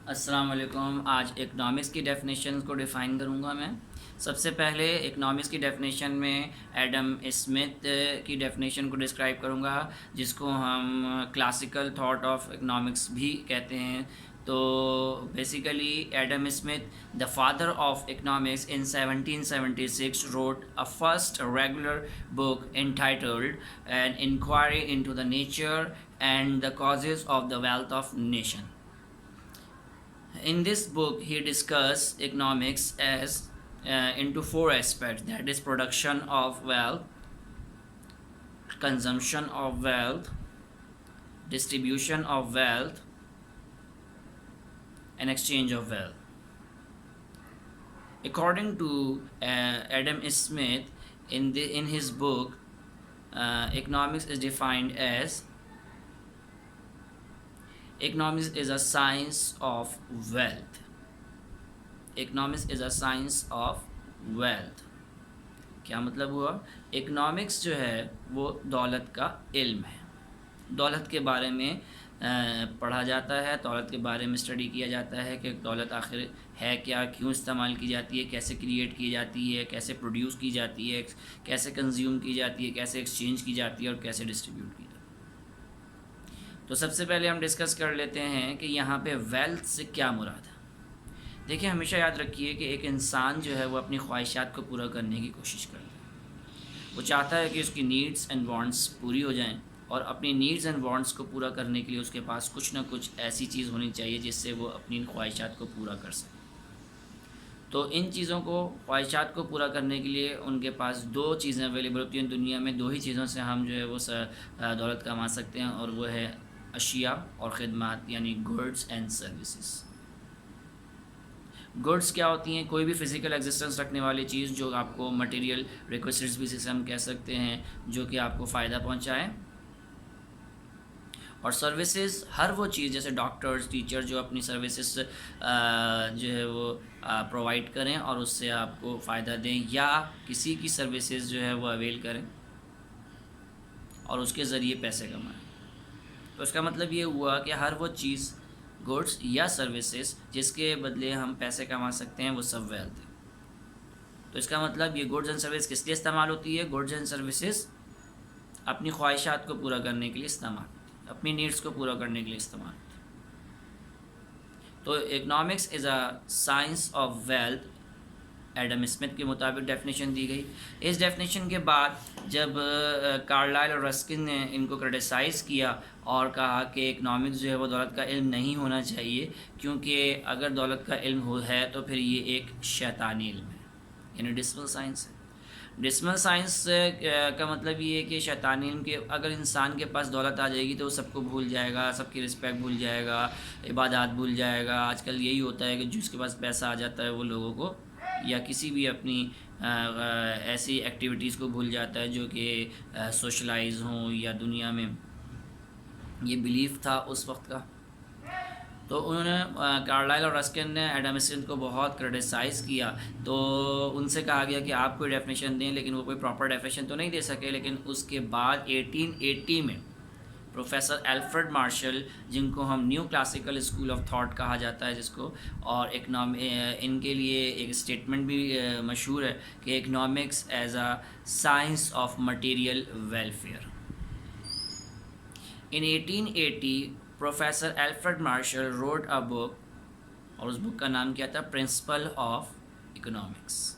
السلام علیکم. آج اکنامکس کی ڈیفینیشنز کو ڈیفائن کروں گا میں. سب سے پہلے اکنامکس کی ڈیفینیشن میں ایڈم اسمتھ کی ڈیفینیشن کو ڈسکرائب کروں گا، جس کو ہم کلاسیکل تھاٹ آف اکنامکس بھی کہتے ہیں. تو basically Adam Smith the father of economics in 1776 wrote a first regular book entitled An Inquiry into the Nature and the Causes of the Wealth of Nation. In this book, he discussed economics as into four aspects, that is, production of wealth, consumption of wealth, distribution of wealth, and exchange of wealth. According to Adam Smith, in his book, economics is defined as economics is a science of wealth. Economics is a science of wealth. کیا مطلب ہوا؟ Economics جو ہے وہ دولت کا علم ہے. دولت کے بارے میں پڑھا جاتا ہے، دولت کے بارے میں اسٹڈی کیا جاتا ہے کہ دولت آخر ہے کیا، کیوں استعمال کی جاتی ہے، کیسے کریٹ کی جاتی ہے، کیسے پروڈیوس کی جاتی ہے، کیسے کنزیوم کی جاتی ہے، کیسے ایکسچینج کی جاتی ہے اور کیسے ڈسٹریبیوٹ کی جاتی ہے. تو سب سے پہلے ہم ڈسکس کر لیتے ہیں کہ یہاں پہ ویلتھ سے کیا مراد ہے. دیکھیں، ہمیشہ یاد رکھیے کہ ایک انسان جو ہے وہ اپنی خواہشات کو پورا کرنے کی کوشش کرتا ہے. وہ چاہتا ہے کہ اس کی نیڈس اینڈ وانٹس پوری ہو جائیں، اور اپنی نیڈس اینڈ وانٹس کو پورا کرنے کے لیے اس کے پاس کچھ نہ کچھ ایسی چیز ہونی چاہیے جس سے وہ اپنی خواہشات کو پورا کر سکے. تو ان چیزوں کو، خواہشات کو پورا کرنے کے لیے ان کے پاس دو چیزیں اویلیبل ہوتی ہیں دنیا میں. دو ہی چیزوں سے ہم جو ہے وہ دولت کما سکتے ہیں، اور وہ ہے اشیاء اور خدمات، یعنی گڈس اینڈ سروسز. گڈس کیا ہوتی ہیں؟ کوئی بھی فزیکل ایگزسٹنس رکھنے والی چیز جو آپ کو مٹیریل ریکویسٹس بھی جسے ہم کہہ سکتے ہیں، جو کہ آپ کو فائدہ پہنچائے. اور سروسز ہر وہ چیز، جیسے ڈاکٹرز، ٹیچر، جو اپنی سروسز جو ہے وہ پرووائڈ کریں اور اس سے آپ کو فائدہ دیں، یا کسی کی سروسز جو ہے وہ اویل کریں اور اس کے ذریعے پیسے کمائیں. تو اس کا مطلب یہ ہوا کہ ہر وہ چیز، گڈس یا سروسز، جس کے بدلے ہم پیسے کما سکتے ہیں، وہ سب ویلتھ ہے. تو اس کا مطلب یہ گڈس اینڈ سروس کس لیے استعمال ہوتی ہے؟ گڈس اینڈ سروسز اپنی خواہشات کو پورا کرنے کے لیے استعمال ہوتی ہے، اپنی نیڈس کو پورا کرنے کے لیے استعمال ہوتی ہے. تو economics is a science of wealth, Adam Smith کے مطابق ڈیفینیشن دی گئی. اس ڈیفینیشن کے بعد جب کارلائل اور رسکن نے ان کو کرٹیسائز کیا اور کہا کہ اکنامکس جو ہے وہ دولت کا علم نہیں ہونا چاہیے، کیونکہ اگر دولت کا علم ہے تو پھر یہ ایک شیطانی علم ہے، یعنی ڈسمل سائنس ہے. ڈسمل سائنس کا مطلب یہ ہے کہ شیطانی علم کے اگر انسان کے پاس دولت آ جائے گی تو وہ سب کو بھول جائے گا، سب کی رسپیکٹ بھول جائے گا، عبادات بھول جائے گا. آج کل یہی ہوتا ہے کہ جس کے پاس پیسہ آ جاتا ہے وہ لوگوں کو یا کسی بھی اپنی ایسی ایکٹیویٹیز کو بھول جاتا ہے جو کہ سوشلائز ہوں یا دنیا میں. یہ بیلیف تھا اس وقت کا. تو انہوں نے کارلائل اور رسکن نے ایڈم اسمتھ کو بہت کرٹیسائز کیا. تو ان سے کہا گیا کہ آپ کوئی ڈیفینیشن دیں، لیکن وہ کوئی پراپر ڈیفینیشن تو نہیں دے سکے. لیکن اس کے بعد 1880 میں پروفیسر الفریڈ مارشل، جن کو ہم new classical school of thought کہا جاتا ہے جس کو، اور ان کے لیے ایک اسٹیٹمنٹ بھی مشہور ہے کہ economics as a science of material welfare. In 1880 professor Alfred Marshall wrote a book, اور اس بک کا نام کیا تھا؟ Principle of economics.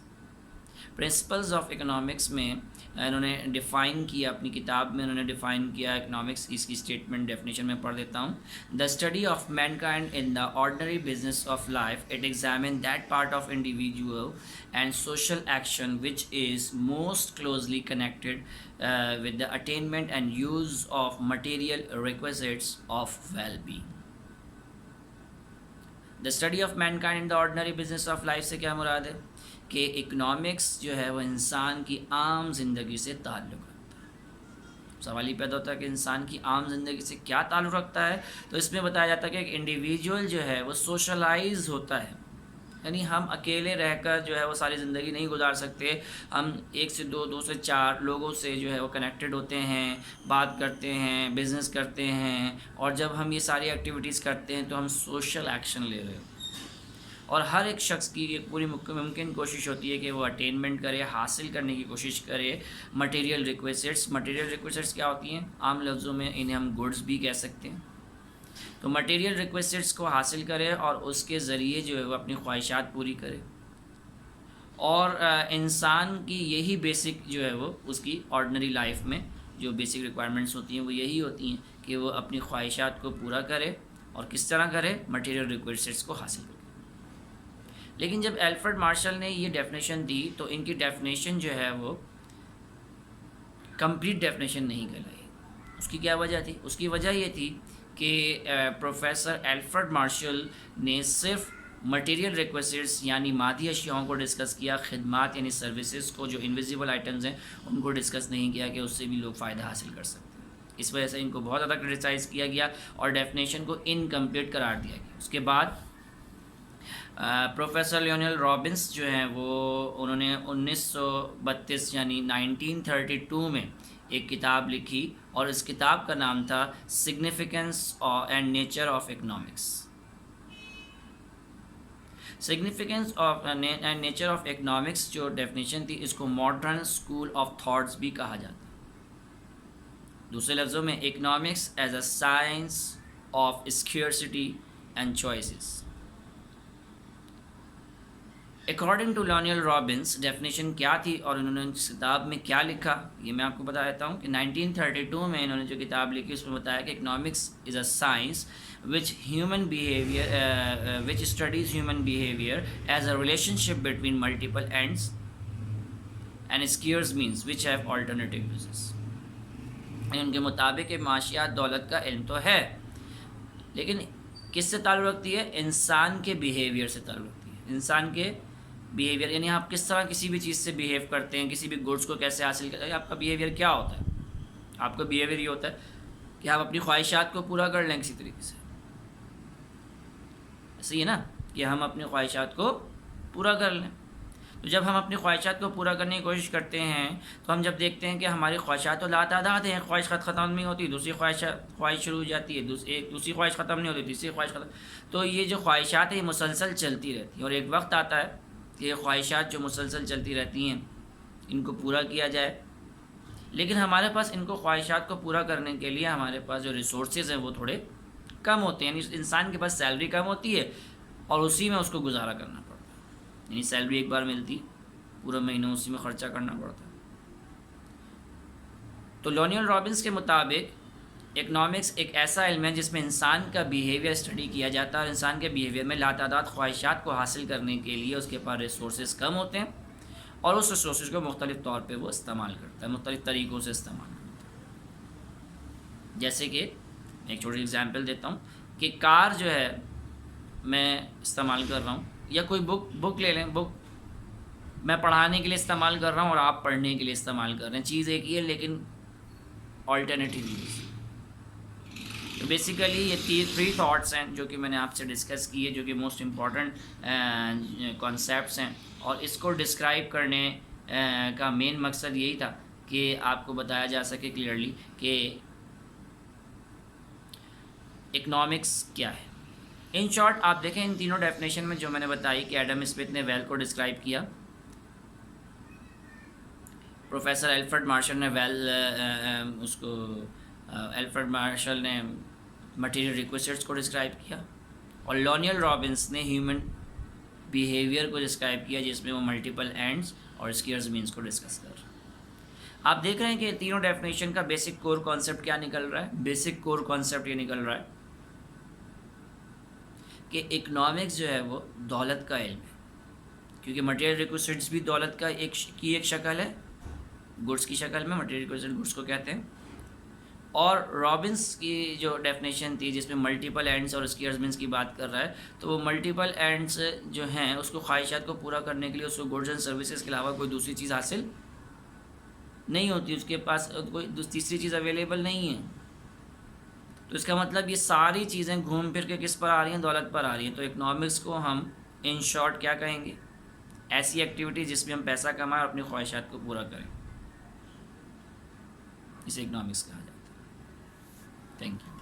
Principles of economics میں انہوں نے ڈیفائن کیا، اپنی کتاب میں انہوں نے ڈیفائن کیا اکنامکس. اس کی اسٹیٹمنٹ ڈیفینیشن میں پڑھ دیتا ہوں. The study of mankind in the ordinary business of life, it examine that part of individual and social action which is most closely connected with the attainment and use of material requisites of well-being. The study of mankind in the ordinary business of life سے کیا مراد ہے؟ کہ economics جو ہے وہ انسان کی عام زندگی سے تعلق رکھتا ہے. سوال یہ پیدا ہوتا ہے کہ انسان کی عام زندگی سے کیا تعلق رکھتا ہے؟ تو اس میں بتایا جاتا ہے کہ ایک انڈیویجول جو ہے وہ سوشلائز ہوتا ہے یعنی ہم اکیلے رہ کر جو ہے وہ ساری زندگی نہیں گزار سکتے، ہم ایک سے دو، دو سے چار لوگوں سے جو ہے وہ کنیکٹڈ ہوتے ہیں، بات کرتے ہیں، بزنس کرتے ہیں، اور جب ہم یہ ساری ایکٹیویٹیز کرتے ہیں تو ہم سوشل ایکشن لے رہے ہیں، اور ہر ایک شخص کی ایک پوری ممکن کوشش ہوتی ہے کہ وہ اٹینمنٹ کرے، حاصل کرنے کی کوشش کرے مٹیریل ریکویسٹس۔ مٹیریل ریکویسٹس کیا ہوتی ہیں؟ عام لفظوں میں انہیں ہم گڈس بھی کہہ سکتے ہیں۔ تو مٹیریل ریکویسٹس کو حاصل کرے اور اس کے ذریعے جو ہے وہ اپنی خواہشات پوری کرے، اور انسان کی یہی بیسک جو ہے وہ اس کی آرڈنری لائف میں جو بیسک ریکوائرمنٹس ہوتی ہیں وہ یہی ہوتی ہیں کہ وہ اپنی خواہشات کو پورا کرے، اور کس طرح کرے؟ مٹیریل ریکویسٹس کو حاصل کرے۔ لیکن جب الفریڈ مارشل نے یہ ڈیفینیشن دی تو ان کی ڈیفینیشن جو ہے وہ کمپلیٹ ڈیفینیشن نہیں کہلائی۔ اس کی کیا وجہ تھی؟ اس کی وجہ یہ تھی کہ پروفیسر الفریڈ مارشل نے صرف مٹیریل ریکویسٹس یعنی مادی اشیاؤں کو ڈسکس کیا، خدمات یعنی سروسز کو جو انویزیبل آئٹمز ہیں ان کو ڈسکس نہیں کیا کہ اس سے بھی لوگ فائدہ حاصل کر سکتے ہیں۔ اس وجہ سے ان کو بہت زیادہ کرٹیسائز کیا گیا اور ڈیفینیشن کو انکمپلیٹ قرار دیا گیا۔ اس کے بعد پروفیسر لیونل رابنس جو ہیں وہ انہوں نے 1932 یعنی 1932 میں ایک کتاب لکھی، اور اس کتاب کا نام تھا significance and nature of economics. Significance and nature of economics جو ڈیفینیشن تھی، اس کو ماڈرن اسکول آف تھاٹس بھی کہا جاتا ہے۔ دوسرے لفظوں میں economics as a science of scarcity and choices. According to Lionel Robbins definition کیا تھی اور انہوں نے اس کتاب میں کیا لکھا، یہ میں آپ کو بتا دیتا ہوں کہ 1932 میں انہوں نے جو کتاب لکھی اس میں بتایا کہ economics is a science which studies human behavior as a relationship between multiple ends and scarce means which have alternative uses۔ ان کے مطابق معاشیات دولت کا علم تو ہے، لیکن کس سے تعلق رکھتی ہے؟ انسان کے بیہیویئر سے تعلق رکھتی ہے۔ انسان کے بیہیویئر یعنی آپ کس طرح کسی بھی چیز سے بیہیو کرتے ہیں، کسی بھی گڈس کو کیسے حاصل کرتے ہیں، آپ کا بیہیویئر کیا ہوتا ہے؟ آپ کا بیہیویئر یہ ہوتا ہے کہ آپ اپنی خواہشات کو پورا کر لیں کسی طریقے سے، ایسے ہی ہے نا کہ ہم اپنی خواہشات کو پورا کر لیں۔ تو جب ہم اپنی خواہشات کو پورا کرنے کی کوشش کرتے ہیں تو ہم جب دیکھتے ہیں کہ ہماری خواہشات تو لاتعداد ہیں، خواہش ختم نہیں ہوتی، دوسری خواہش شروع ہو جاتی ہے، دوسری خواہش ختم نہیں ہوتی، تیسری خواہش ختم، تو یہ جو خواہشات ہیں یہ مسلسل چلتی رہتی ہیں، اور ایک وقت آتا ہے کہ یہ خواہشات جو مسلسل چلتی رہتی ہیں ان کو پورا کیا جائے، لیکن ہمارے پاس ان کو خواہشات کو پورا کرنے کے لیے ہمارے پاس جو ریسورسز ہیں وہ تھوڑے کم ہوتے ہیں، یعنی انسان کے پاس سیلری کم ہوتی ہے اور اسی میں اس کو گزارا کرنا پڑتا ہے، یعنی سیلری ایک بار ملتی، پورا مہینہ اسی میں خرچہ کرنا پڑتا ہے۔ تو لیونل رابنس کے مطابق اکنامکس ایک ایسا علم ہے جس میں انسان کا بیہیویئر اسٹڈی کیا جاتا ہے، اور انسان کے بیہیویئر میں لاتعداد خواہشات کو حاصل کرنے کے لیے اس کے پاس ریسورسز کم ہوتے ہیں، اور اس ریسورسز کو مختلف طور پہ وہ استعمال کرتا ہے، مختلف طریقوں سے استعمال کرتا ہے۔ جیسے کہ ایک چھوٹی ایگزامپل دیتا ہوں کہ کار جو ہے میں استعمال کر رہا ہوں، یا کوئی بک لے لیں، بک میں پڑھانے کے لیے استعمال کر رہا ہوں اور آپ پڑھنے کے لیے استعمال کر رہے ہیں، چیز ایک ہی ہے لیکن آلٹرنیٹیو یوز۔ تو بیسیکلی یہ 3 تھاٹس ہیں جو کہ میں نے آپ سے ڈسکس کیے، جو کہ موسٹ امپورٹنٹ کانسیپٹس ہیں، اور اس کو ڈسکرائب کرنے کا مین مقصد یہی تھا کہ آپ کو بتایا جا سکے کلیئرلی کہ اکنامکس کیا ہے۔ ان شارٹ آپ دیکھیں ان تینوں ڈیفینیشن میں جو میں نے بتائی کہ ایڈم اسمتھ نے ویل کو ڈسکرائب کیا، پروفیسر الفریڈ مارشل نے الفریڈ مارشل نے مٹیریل ریکویسٹس کو ڈسکرائب کیا، اور لیونل رابنس نے ہیومن بیہیویئر کو ڈسکرائب کیا جس میں وہ ملٹیپل اینڈس اور اسکیئرز مینس کو ڈسکس کر رہے ہیں۔ آپ دیکھ رہے ہیں کہ تینوں ڈیفینیشن کا بیسک کور کانسیپٹ کیا نکل رہا ہے؟ بیسک کور کانسیپٹ یہ نکل رہا ہے کہ اکنامکس جو ہے وہ دولت کا علم ہے، کیونکہ مٹیریل ریکویسٹس بھی دولت کا ایک شکل ہے، گڈس کی شکل میں مٹیریل ریکویسٹس گڈس کو کہتے ہیں، اور رابنس کی جو ڈیفینیشن تھی جس میں ملٹیپل اینڈس اور اسکیئرز مینس کی بات کر رہا ہے، تو وہ ملٹیپل اینڈس جو ہیں اس کو خواہشات کو پورا کرنے کے لیے اس کو گڈس اینڈ سروسز کے علاوہ کوئی دوسری چیز حاصل نہیں ہوتی، اس کے پاس کوئی تیسری چیز اویلیبل نہیں ہے، تو اس کا مطلب یہ ساری چیزیں گھوم پھر کے کس پر آ رہی ہیں؟ دولت پر آ رہی ہیں۔ تو اکنامکس کو ہم ان شارٹ کیا کہیں گے؟ ایسی ایکٹیویٹی جس میں ہم پیسہ کمائیں اور اپنی خواہشات کو پورا کریں، اسے اکنامکس کہا جاتا ہے. Thank you.